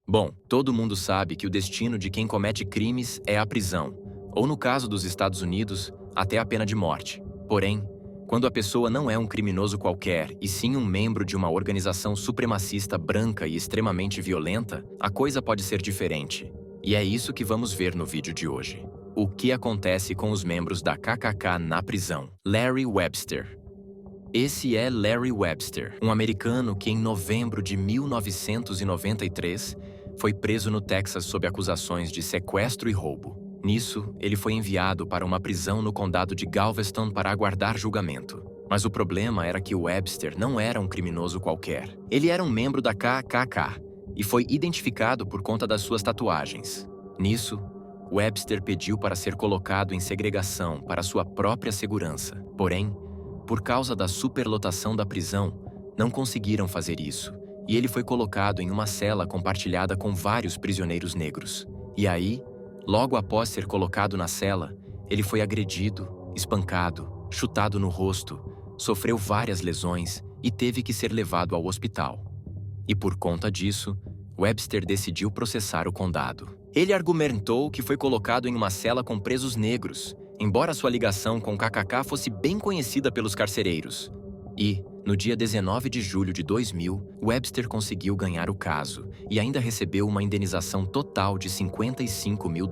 Bom, todo mundo sabe que o destino de quem comete crimes é a prisão, ou no caso dos Estados Unidos, até a pena de morte. Porém, quando a pessoa não é um criminoso qualquer e sim um membro de uma organização supremacista branca e extremamente violenta, a coisa pode ser diferente. E é isso que vamos ver no vídeo de hoje. O que acontece com os membros da KKK na prisão? Larry Webster. Esse é Larry Webster, um americano que em novembro de 1993 foi preso no Texas sob acusações de sequestro e roubo. Nisso, ele foi enviado para uma prisão no condado de Galveston para aguardar julgamento. Mas o problema era que Webster não era um criminoso qualquer. Ele era um membro da KKK e foi identificado por conta das suas tatuagens. Nisso, Webster pediu para ser colocado em segregação para sua própria segurança. Porém, por causa da superlotação da prisão, não conseguiram fazer isso, e ele foi colocado em uma cela compartilhada com vários prisioneiros negros. E aí, logo após ser colocado na cela, ele foi agredido, espancado, chutado no rosto, sofreu várias lesões e teve que ser levado ao hospital. E por conta disso, Webster decidiu processar o condado. Ele argumentou que foi colocado em uma cela com presos negros, embora sua ligação com KKK fosse bem conhecida pelos carcereiros. E, no dia 19 de julho de 2000, Webster conseguiu ganhar o caso e ainda recebeu uma indenização total de $55 mil,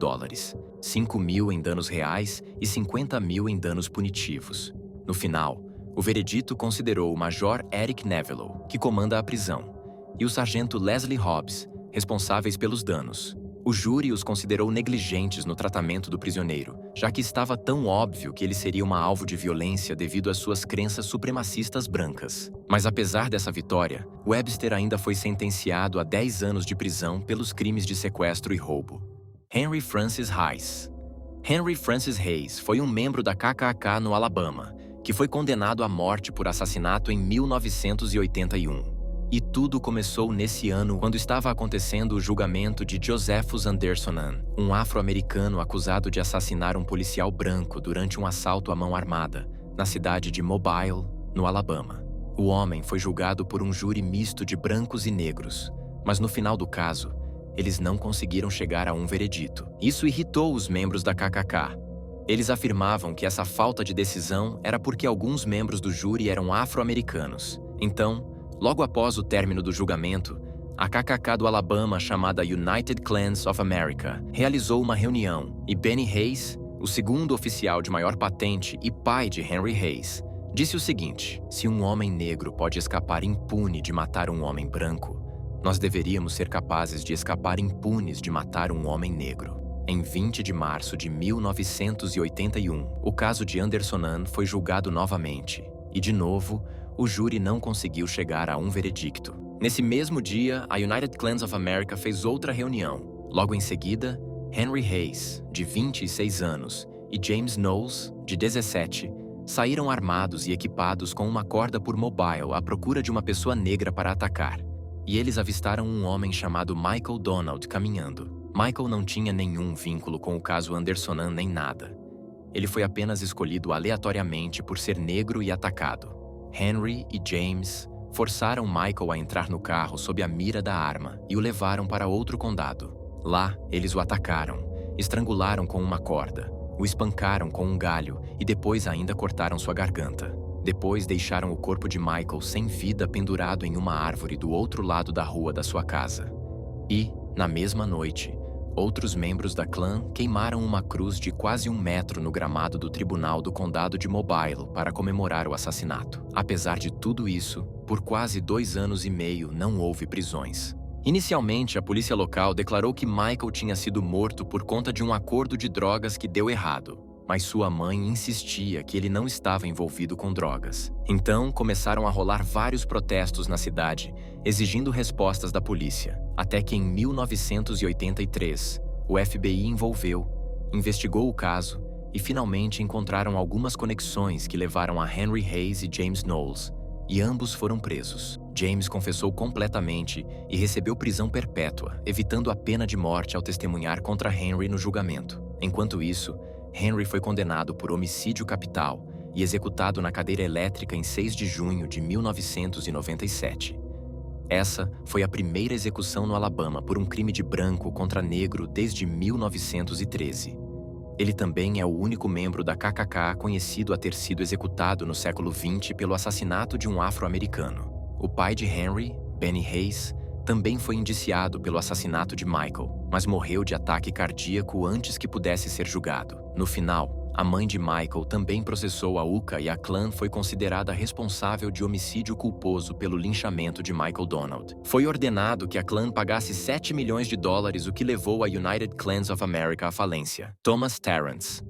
5 mil em danos reais e 50 mil em danos punitivos. No final, o veredito considerou o Major Eric Novello, que comanda a prisão, e o sargento Leslie Hobbs, responsáveis pelos danos. O júri os considerou negligentes no tratamento do prisioneiro, já que estava tão óbvio que ele seria uma alvo de violência devido às suas crenças supremacistas brancas. Mas apesar dessa vitória, Webster ainda foi sentenciado a 10 anos de prisão pelos crimes de sequestro e roubo. Henry Francis Hayes. Henry Francis Hayes foi um membro da KKK no Alabama, que foi condenado à morte por assassinato em 1981. E tudo começou nesse ano quando estava acontecendo o julgamento de Josephus Andersonan, um afro-americano acusado de assassinar um policial branco durante um assalto à mão armada, na cidade de Mobile, no Alabama. O homem foi julgado por um júri misto de brancos e negros, mas no final do caso, eles não conseguiram chegar a um veredito. Isso irritou os membros da KKK. Eles afirmavam que essa falta de decisão era porque alguns membros do júri eram afro-americanos. Então, logo após o término do julgamento, a KKK do Alabama, chamada United Klans of America, realizou uma reunião e Benny Hayes, o segundo oficial de maior patente e pai de Henry Hayes, disse o seguinte: se um homem negro pode escapar impune de matar um homem branco, nós deveríamos ser capazes de escapar impunes de matar um homem negro. Em 20 de março de 1981, o caso de Andersonan foi julgado novamente e, de novo, o júri não conseguiu chegar a um veredicto. Nesse mesmo dia, a United Klans of America fez outra reunião. Logo em seguida, Henry Hayes, de 26 anos, e James Knowles, de 17, saíram armados e equipados com uma corda por Mobile à procura de uma pessoa negra para atacar. E eles avistaram um homem chamado Michael Donald caminhando. Michael não tinha nenhum vínculo com o caso Andersonan nem nada. Ele foi apenas escolhido aleatoriamente por ser negro e atacado. Henry e James forçaram Michael a entrar no carro sob a mira da arma e o levaram para outro condado. Lá, eles o atacaram, estrangularam com uma corda, o espancaram com um galho e depois ainda cortaram sua garganta. Depois deixaram o corpo de Michael sem vida pendurado em uma árvore do outro lado da rua da sua casa. E, na mesma noite, outros membros da clã queimaram uma cruz de quase 1 metro no gramado do tribunal do condado de Mobile para comemorar o assassinato. Apesar de tudo isso, por quase 2 anos e meio não houve prisões. Inicialmente, a polícia local declarou que Michael tinha sido morto por conta de um acordo de drogas que deu errado, mas sua mãe insistia que ele não estava envolvido com drogas. Então, começaram a rolar vários protestos na cidade, exigindo respostas da polícia. Até que em 1983, o FBI investigou o caso e finalmente encontraram algumas conexões que levaram a Henry Hayes e James Knowles, e ambos foram presos. James confessou completamente e recebeu prisão perpétua, evitando a pena de morte ao testemunhar contra Henry no julgamento. Enquanto isso, Henry foi condenado por homicídio capital e executado na cadeira elétrica em 6 de junho de 1997. Essa foi a primeira execução no Alabama por um crime de branco contra negro desde 1913. Ele também é o único membro da KKK conhecido a ter sido executado no século XX pelo assassinato de um afro-americano. O pai de Henry, Benny Hayes, também foi indiciado pelo assassinato de Michael, mas morreu de ataque cardíaco antes que pudesse ser julgado. No final, a mãe de Michael também processou a UCA e a Klan foi considerada responsável de homicídio culposo pelo linchamento de Michael Donald. Foi ordenado que a Klan pagasse $7 milhões, o que levou a United Klans of America à falência. Thomas Terrence.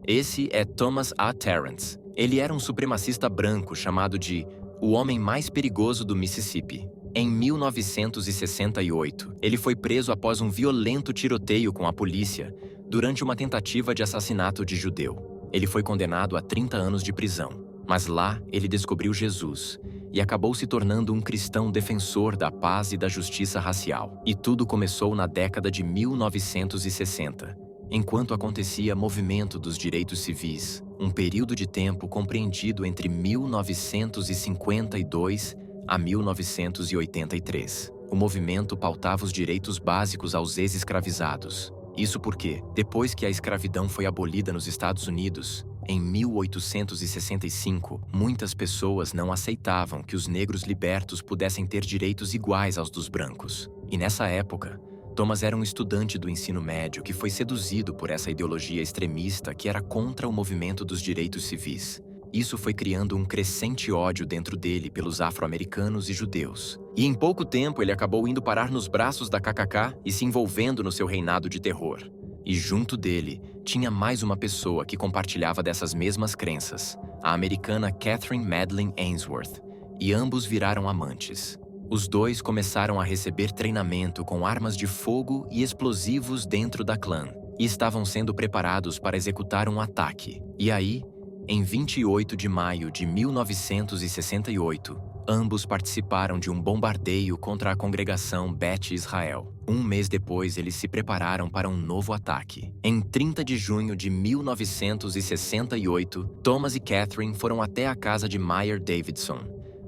Esse é Thomas A. Terrence. Ele era um supremacista branco chamado de o homem mais perigoso do Mississippi. Em 1968, ele foi preso após um violento tiroteio com a polícia durante uma tentativa de assassinato de judeu. Ele foi condenado a 30 anos de prisão, mas lá ele descobriu Jesus e acabou se tornando um cristão defensor da paz e da justiça racial. E tudo começou na década de 1960, enquanto acontecia movimento dos direitos civis, um período de tempo compreendido entre 1952 a 1983. O movimento pautava os direitos básicos aos ex-escravizados. Isso porque, depois que a escravidão foi abolida nos Estados Unidos, em 1865, muitas pessoas não aceitavam que os negros libertos pudessem ter direitos iguais aos dos brancos. E nessa época, Thomas era um estudante do ensino médio que foi seduzido por essa ideologia extremista que era contra o movimento dos direitos civis. Isso foi criando um crescente ódio dentro dele pelos afro-americanos e judeus. E em pouco tempo ele acabou indo parar nos braços da KKK e se envolvendo no seu reinado de terror. E junto dele, tinha mais uma pessoa que compartilhava dessas mesmas crenças, a americana Catherine Madeleine Ainsworth, e ambos viraram amantes. Os dois começaram a receber treinamento com armas de fogo e explosivos dentro da Klan, e estavam sendo preparados para executar um ataque. E aí, em 28 de maio de 1968, ambos participaram de um bombardeio contra a congregação Beth Israel. Um mês depois, eles se prepararam para um novo ataque. Em 30 de junho de 1968, Thomas e Catherine foram até a casa de Meyer Davidson,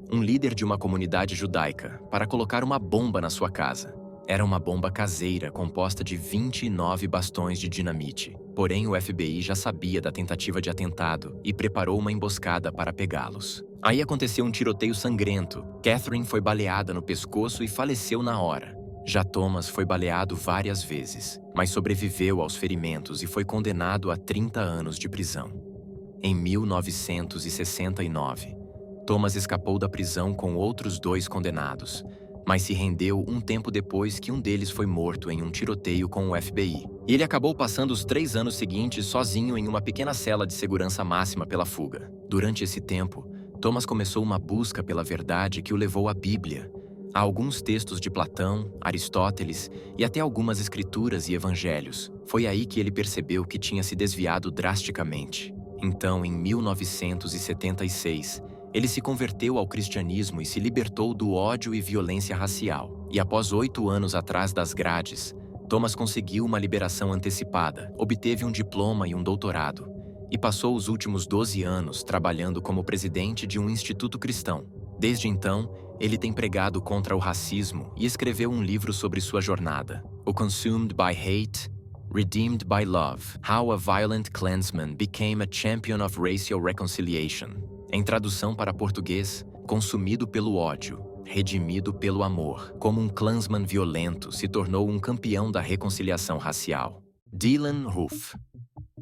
um líder de uma comunidade judaica, para colocar uma bomba na sua casa. Era uma bomba caseira composta de 29 bastões de dinamite. Porém, o FBI já sabia da tentativa de atentado e preparou uma emboscada para pegá-los. Aí aconteceu um tiroteio sangrento. Catherine foi baleada no pescoço e faleceu na hora. Já Thomas foi baleado várias vezes, mas sobreviveu aos ferimentos e foi condenado a 30 anos de prisão. Em 1969, Thomas escapou da prisão com outros 2 condenados, mas se rendeu um tempo depois que um deles foi morto em um tiroteio com o FBI. E ele acabou passando os 3 anos seguintes sozinho em uma pequena cela de segurança máxima pela fuga. Durante esse tempo, Thomas começou uma busca pela verdade que o levou à Bíblia, a alguns textos de Platão, Aristóteles e até algumas escrituras e evangelhos. Foi aí que ele percebeu que tinha se desviado drasticamente. Então, em 1976, ele se converteu ao cristianismo e se libertou do ódio e violência racial. E após 8 anos atrás das grades, Thomas conseguiu uma liberação antecipada, obteve um diploma e um doutorado, e passou os últimos 12 anos trabalhando como presidente de um instituto cristão. Desde então, ele tem pregado contra o racismo e escreveu um livro sobre sua jornada, O Consumed by Hate, Redeemed by Love: How a Violent Klansman Became a Champion of Racial Reconciliation. Em tradução para português, consumido pelo ódio, redimido pelo amor, como um Klansman violento se tornou um campeão da reconciliação racial. Dylann Roof.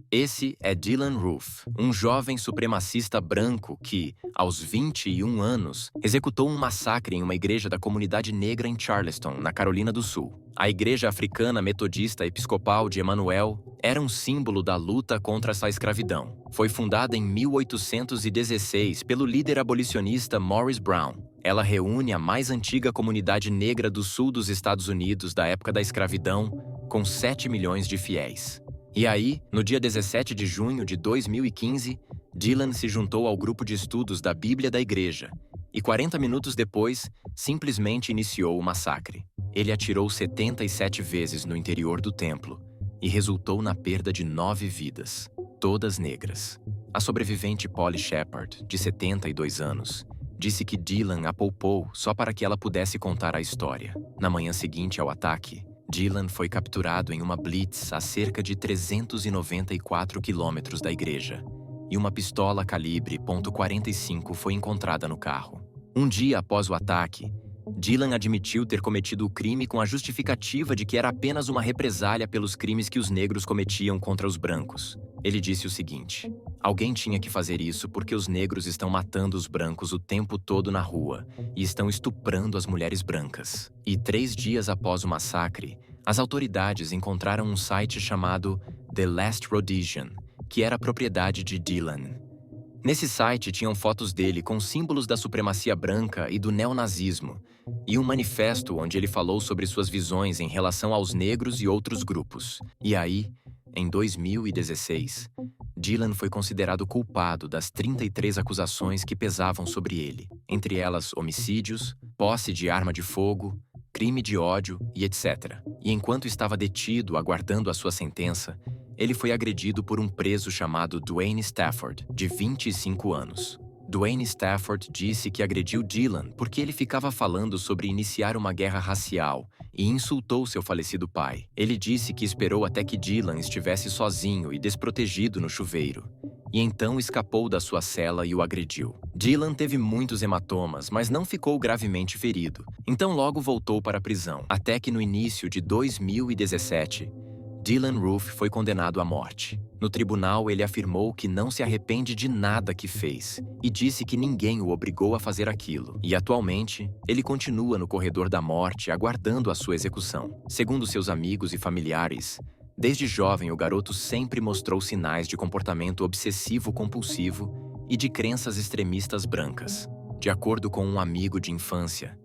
Esse é Dylann Roof, um jovem supremacista branco que, aos 21 anos, executou um massacre em uma igreja da comunidade negra em Charleston, na Carolina do Sul. A Igreja Africana Metodista Episcopal de Emmanuel era um símbolo da luta contra essa escravidão. Foi fundada em 1816 pelo líder abolicionista Morris Brown. Ela reúne a mais antiga comunidade negra do sul dos Estados Unidos da época da escravidão, com 7 milhões de fiéis. E aí, no dia 17 de junho de 2015, Dylann se juntou ao grupo de estudos da Bíblia da igreja e 40 minutos depois, simplesmente iniciou o massacre. Ele atirou 77 vezes no interior do templo e resultou na perda de 9 vidas, todas negras. A sobrevivente Polly Shepard, de 72 anos, disse que Dylan a poupou só para que ela pudesse contar a história. Na manhã seguinte ao ataque, Dylan foi capturado em uma blitz a cerca de 394 quilômetros da igreja, e uma pistola calibre .45 foi encontrada no carro. Um dia após o ataque, Dylan admitiu ter cometido o crime com a justificativa de que era apenas uma represália pelos crimes que os negros cometiam contra os brancos. Ele disse o seguinte: alguém tinha que fazer isso porque os negros estão matando os brancos o tempo todo na rua e estão estuprando as mulheres brancas. E 3 dias após o massacre, as autoridades encontraram um site chamado The Last Rhodesian, que era propriedade de Dylan. Nesse site tinham fotos dele com símbolos da supremacia branca e do neonazismo, e um manifesto onde ele falou sobre suas visões em relação aos negros e outros grupos. E aí, em 2016, Dylan foi considerado culpado das 33 acusações que pesavam sobre ele, entre elas homicídios, posse de arma de fogo, crime de ódio e etc. E enquanto estava detido aguardando a sua sentença, ele foi agredido por um preso chamado Dwayne Stafford, de 25 anos. Dwayne Stafford disse que agrediu Dylan porque ele ficava falando sobre iniciar uma guerra racial e insultou seu falecido pai. Ele disse que esperou até que Dylan estivesse sozinho e desprotegido no chuveiro, e então escapou da sua cela e o agrediu. Dylan teve muitos hematomas, mas não ficou gravemente ferido, então logo voltou para a prisão. Até que no início de 2017, Dylan Roof foi condenado à morte. No tribunal, ele afirmou que não se arrepende de nada que fez e disse que ninguém o obrigou a fazer aquilo. E atualmente, ele continua no corredor da morte aguardando a sua execução. Segundo seus amigos e familiares, desde jovem o garoto sempre mostrou sinais de comportamento obsessivo-compulsivo e de crenças extremistas brancas. De acordo com um amigo de infância,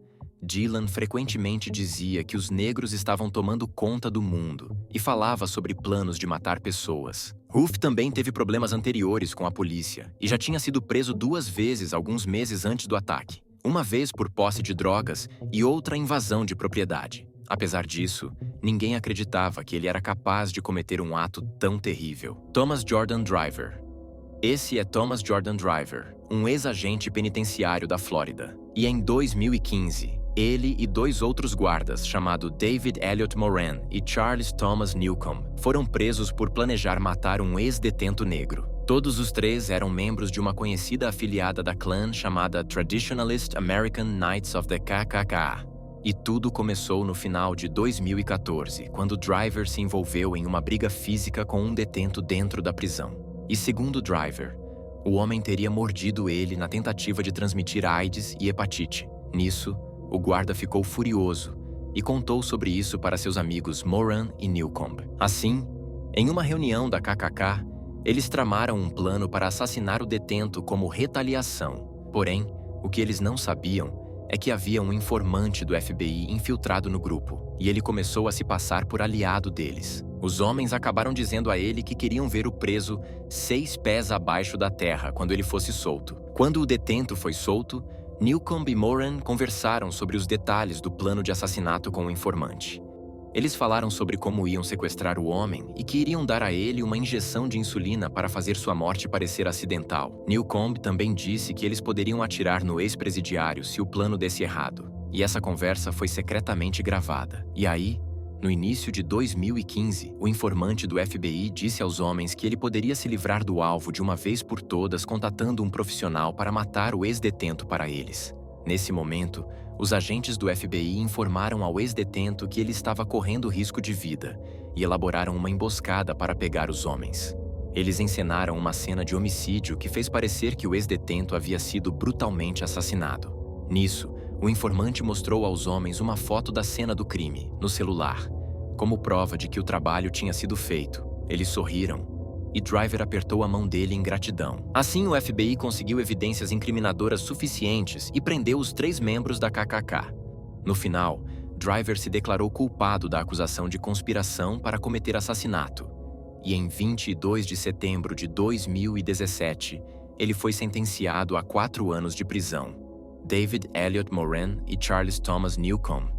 Dylan frequentemente dizia que os negros estavam tomando conta do mundo e falava sobre planos de matar pessoas. Roof também teve problemas anteriores com a polícia e já tinha sido preso 2 vezes alguns meses antes do ataque. Uma vez por posse de drogas e outra invasão de propriedade. Apesar disso, ninguém acreditava que ele era capaz de cometer um ato tão terrível. Thomas Jordan Driver. Esse é Thomas Jordan Driver, um ex-agente penitenciário da Flórida. E em 2015, ele e 2 outros guardas, chamados David Elliott Moran e Charles Thomas Newcomb, foram presos por planejar matar um ex-detento negro. Todos os 3 eram membros de uma conhecida afiliada da Klan chamada Traditionalist American Knights of the KKK. E tudo começou no final de 2014, quando Driver se envolveu em uma briga física com um detento dentro da prisão. E segundo Driver, o homem teria mordido ele na tentativa de transmitir AIDS e hepatite. Nisso, o guarda ficou furioso e contou sobre isso para seus amigos Moran e Newcomb. Assim, em uma reunião da KKK, eles tramaram um plano para assassinar o detento como retaliação. Porém, o que eles não sabiam é que havia um informante do FBI infiltrado no grupo, e ele começou a se passar por aliado deles. Os homens acabaram dizendo a ele que queriam ver o preso 6 pés abaixo da terra quando ele fosse solto. Quando o detento foi solto, Newcomb e Moran conversaram sobre os detalhes do plano de assassinato com o informante. Eles falaram sobre como iam sequestrar o homem e que iriam dar a ele uma injeção de insulina para fazer sua morte parecer acidental. Newcomb também disse que eles poderiam atirar no ex-presidiário se o plano desse errado. E essa conversa foi secretamente gravada. E aí, no início de 2015, o informante do FBI disse aos homens que ele poderia se livrar do alvo de uma vez por todas contatando um profissional para matar o ex-detento para eles. Nesse momento, os agentes do FBI informaram ao ex-detento que ele estava correndo risco de vida e elaboraram uma emboscada para pegar os homens. Eles encenaram uma cena de homicídio que fez parecer que o ex-detento havia sido brutalmente assassinado. Nisso, o informante mostrou aos homens uma foto da cena do crime, no celular, como prova de que o trabalho tinha sido feito. Eles sorriram e Driver apertou a mão dele em gratidão. Assim, o FBI conseguiu evidências incriminadoras suficientes e prendeu os 3 membros da KKK. No final, Driver se declarou culpado da acusação de conspiração para cometer assassinato. E em 22 de setembro de 2017, ele foi sentenciado a 4 anos de prisão. David Elliott Moran e Charles Thomas Newcomb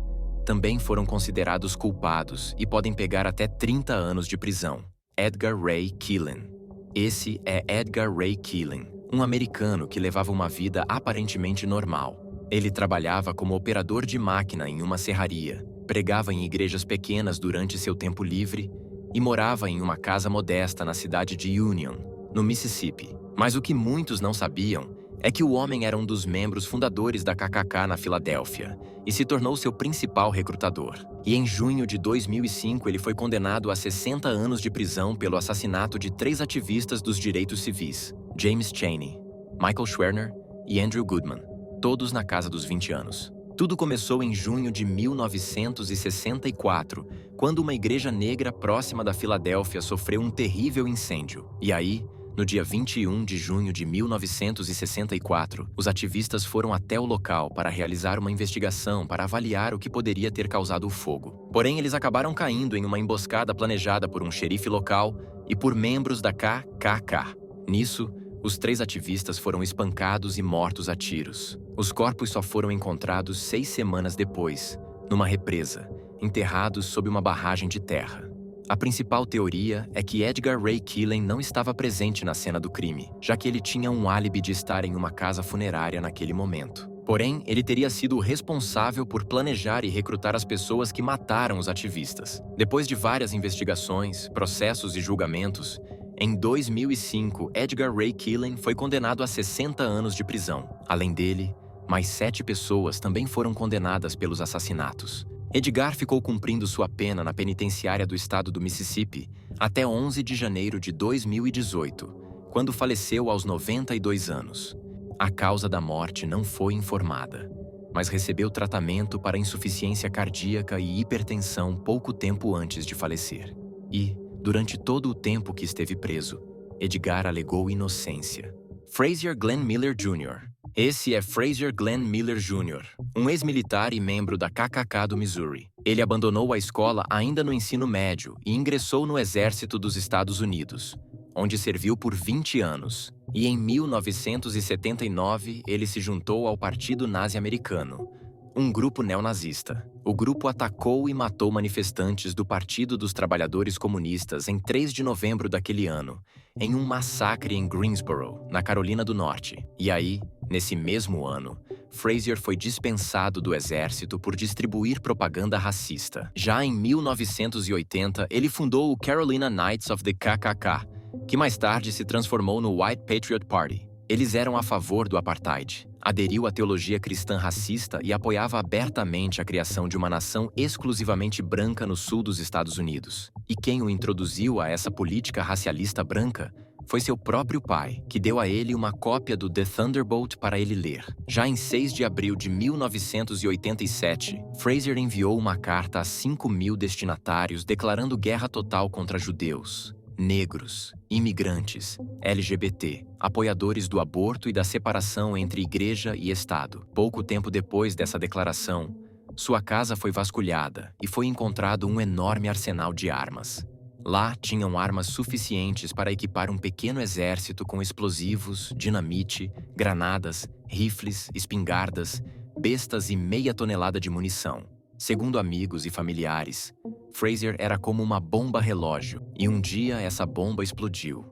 também foram considerados culpados e podem pegar até 30 anos de prisão. Edgar Ray Killen. Esse é Edgar Ray Killen, um americano que levava uma vida aparentemente normal. Ele trabalhava como operador de máquina em uma serraria, pregava em igrejas pequenas durante seu tempo livre e morava em uma casa modesta na cidade de Union, no Mississippi. Mas o que muitos não sabiam é que o homem era um dos membros fundadores da KKK na Filadélfia e se tornou seu principal recrutador. E em junho de 2005 ele foi condenado a 60 anos de prisão pelo assassinato de 3 ativistas dos direitos civis, James Chaney, Michael Schwerner e Andrew Goodman, todos na casa dos 20 anos. Tudo começou em junho de 1964, quando uma igreja negra próxima da Filadélfia sofreu um terrível incêndio. E aí, no dia 21 de junho de 1964, os ativistas foram até o local para realizar uma investigação para avaliar o que poderia ter causado o fogo. Porém, eles acabaram caindo em uma emboscada planejada por um xerife local e por membros da KKK. Nisso, os 3 ativistas foram espancados e mortos a tiros. Os corpos só foram encontrados 6 semanas depois, numa represa, enterrados sob uma barragem de terra. A principal teoria é que Edgar Ray Killen não estava presente na cena do crime, já que ele tinha um álibi de estar em uma casa funerária naquele momento. Porém, ele teria sido o responsável por planejar e recrutar as pessoas que mataram os ativistas. Depois de várias investigações, processos e julgamentos, em 2005, Edgar Ray Killen foi condenado a 60 anos de prisão. Além dele, mais 7 pessoas também foram condenadas pelos assassinatos. Edgar ficou cumprindo sua pena na penitenciária do estado do Mississippi até 11 de janeiro de 2018, quando faleceu aos 92 anos. A causa da morte não foi informada, mas recebeu tratamento para insuficiência cardíaca e hipertensão pouco tempo antes de falecer. E, durante todo o tempo que esteve preso, Edgar alegou inocência. Frazier Glenn Miller Jr. Esse é Frazier Glenn Miller Jr., um ex-militar e membro da KKK do Missouri. Ele abandonou a escola ainda no ensino médio e ingressou no Exército dos Estados Unidos, onde serviu por 20 anos. E em 1979, ele se juntou ao Partido Nazi Americano, um grupo neonazista. O grupo atacou e matou manifestantes do Partido dos Trabalhadores Comunistas em 3 de novembro daquele ano, em um massacre em Greensboro, na Carolina do Norte. E aí, nesse mesmo ano, Frazier foi dispensado do exército por distribuir propaganda racista. Já em 1980, ele fundou o Carolina Knights of the KKK, que mais tarde se transformou no White Patriot Party. Eles eram a favor do apartheid, aderiu à teologia cristã racista e apoiava abertamente a criação de uma nação exclusivamente branca no sul dos Estados Unidos. E quem o introduziu a essa política racialista branca foi seu próprio pai, que deu a ele uma cópia do The Thunderbolt para ele ler. Já em 6 de abril de 1987, Frazier enviou uma carta a 5.000 destinatários declarando guerra total contra judeus, negros, imigrantes, LGBT, apoiadores do aborto e da separação entre igreja e Estado. Pouco tempo depois dessa declaração, sua casa foi vasculhada e foi encontrado um enorme arsenal de armas. Lá tinham armas suficientes para equipar um pequeno exército com explosivos, dinamite, granadas, rifles, espingardas, bestas e meia tonelada de munição. Segundo amigos e familiares, Frazier era como uma bomba relógio, e um dia essa bomba explodiu.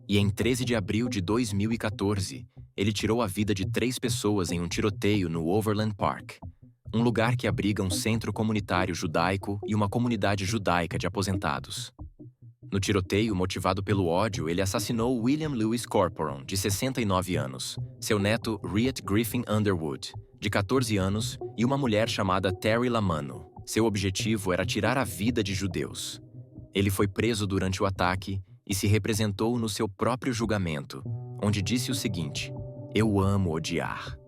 E em 13 de abril de 2014, ele tirou a vida de 3 pessoas em um tiroteio no Overland Park, um lugar que abriga um centro comunitário judaico e uma comunidade judaica de aposentados. No tiroteio, motivado pelo ódio, ele assassinou William Lewis Corporon, de 69 anos, seu neto Riet Griffin Underwood, de 14 anos, e uma mulher chamada Terry Lamano. Seu objetivo era tirar a vida de judeus. Ele foi preso durante o ataque e se representou no seu próprio julgamento, onde disse o seguinte: "Eu amo odiar.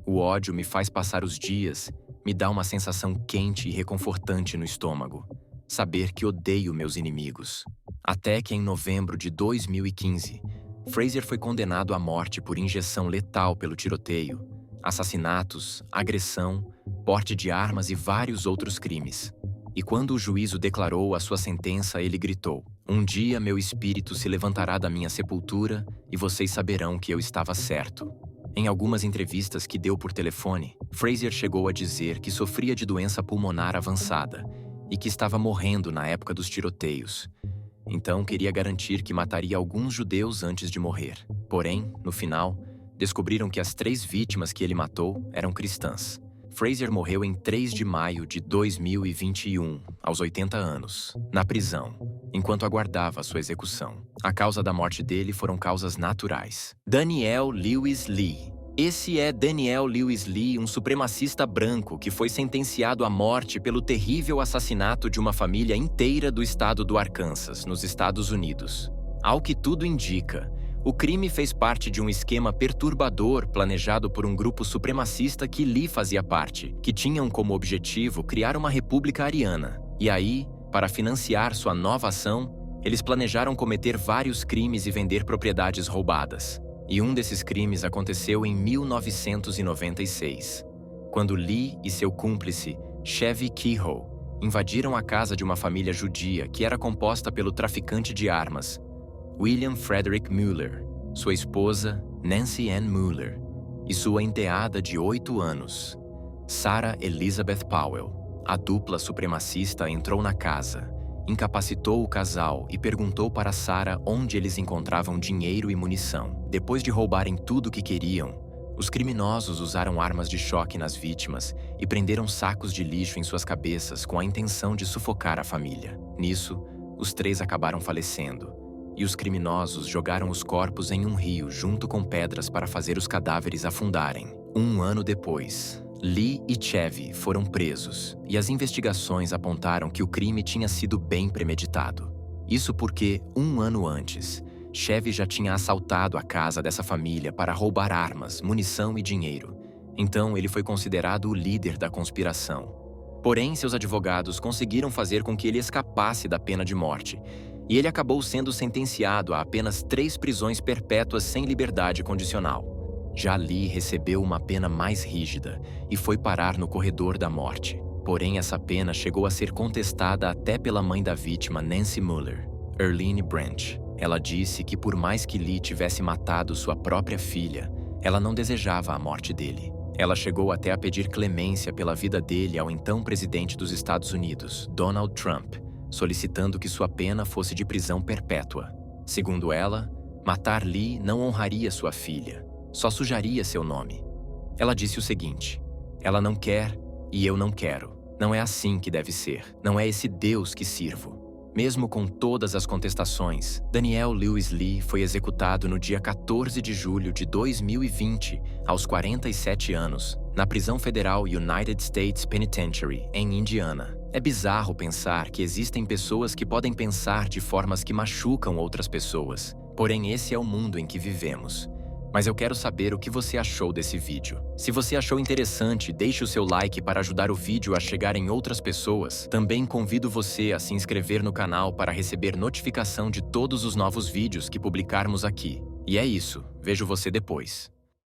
O ódio me faz passar os dias, me dá uma sensação quente e reconfortante no estômago, saber que odeio meus inimigos." Até que em novembro de 2015, Frazier foi condenado à morte por injeção letal pelo tiroteio, assassinatos, agressão, porte de armas e vários outros crimes. E quando o juízo declarou a sua sentença, ele gritou: "Um dia meu espírito se levantará da minha sepultura e vocês saberão que eu estava certo." Em algumas entrevistas que deu por telefone, Frazier chegou a dizer que sofria de doença pulmonar avançada e que estava morrendo na época dos tiroteios. Então queria garantir que mataria alguns judeus antes de morrer. Porém, no final, descobriram que as 3 vítimas que ele matou eram cristãs. Fraser morreu em 3 de maio de 2021, aos 80 anos, na prisão, enquanto aguardava sua execução. A causa da morte dele foram causas naturais. Daniel Lewis Lee. Esse é Daniel Lewis Lee, um supremacista branco que foi sentenciado à morte pelo terrível assassinato de uma família inteira do estado do Arkansas, nos Estados Unidos. Ao que tudo indica, o crime fez parte de um esquema perturbador planejado por um grupo supremacista que Lee fazia parte, que tinham como objetivo criar uma república ariana. E aí, para financiar sua nova ação, eles planejaram cometer vários crimes e vender propriedades roubadas. E um desses crimes aconteceu em 1996, quando Lee e seu cúmplice, Chevy Kehoe, invadiram a casa de uma família judia que era composta pelo traficante de armas, William Frederick Mueller, sua esposa, Nancy Ann Mueller, e sua enteada de 8 anos, Sarah Elizabeth Powell. A dupla supremacista entrou na casa, incapacitou o casal e perguntou para Sarah onde eles encontravam dinheiro e munição. Depois de roubarem tudo o que queriam, os criminosos usaram armas de choque nas vítimas e prenderam sacos de lixo em suas cabeças com a intenção de sufocar a família. Nisso, os 3 acabaram falecendo, e os criminosos jogaram os corpos em um rio junto com pedras para fazer os cadáveres afundarem. 1 ano depois, Lee e Chevy foram presos, e as investigações apontaram que o crime tinha sido bem premeditado. Isso porque, 1 ano antes, Chevy já tinha assaltado a casa dessa família para roubar armas, munição e dinheiro. Então, ele foi considerado o líder da conspiração. Porém, seus advogados conseguiram fazer com que ele escapasse da pena de morte, e ele acabou sendo sentenciado a apenas 3 prisões perpétuas sem liberdade condicional. Já Lee recebeu uma pena mais rígida e foi parar no corredor da morte. Porém, essa pena chegou a ser contestada até pela mãe da vítima, Nancy Mueller, Earlene Branch. Ela disse que por mais que Lee tivesse matado sua própria filha, ela não desejava a morte dele. Ela chegou até a pedir clemência pela vida dele ao então presidente dos Estados Unidos, Donald Trump, solicitando que sua pena fosse de prisão perpétua. Segundo ela, matar Lee não honraria sua filha, só sujaria seu nome. Ela disse o seguinte: ela não quer e eu não quero. Não é assim que deve ser. Não é esse Deus que sirvo. Mesmo com todas as contestações, Daniel Lewis Lee foi executado no dia 14 de julho de 2020, aos 47 anos, na prisão federal United States Penitentiary, em Indiana. É bizarro pensar que existem pessoas que podem pensar de formas que machucam outras pessoas. Porém, esse é o mundo em que vivemos. Mas eu quero saber o que você achou desse vídeo. Se você achou interessante, deixe o seu like para ajudar o vídeo a chegar em outras pessoas. Também convido você a se inscrever no canal para receber notificação de todos os novos vídeos que publicarmos aqui. E é isso, vejo você depois.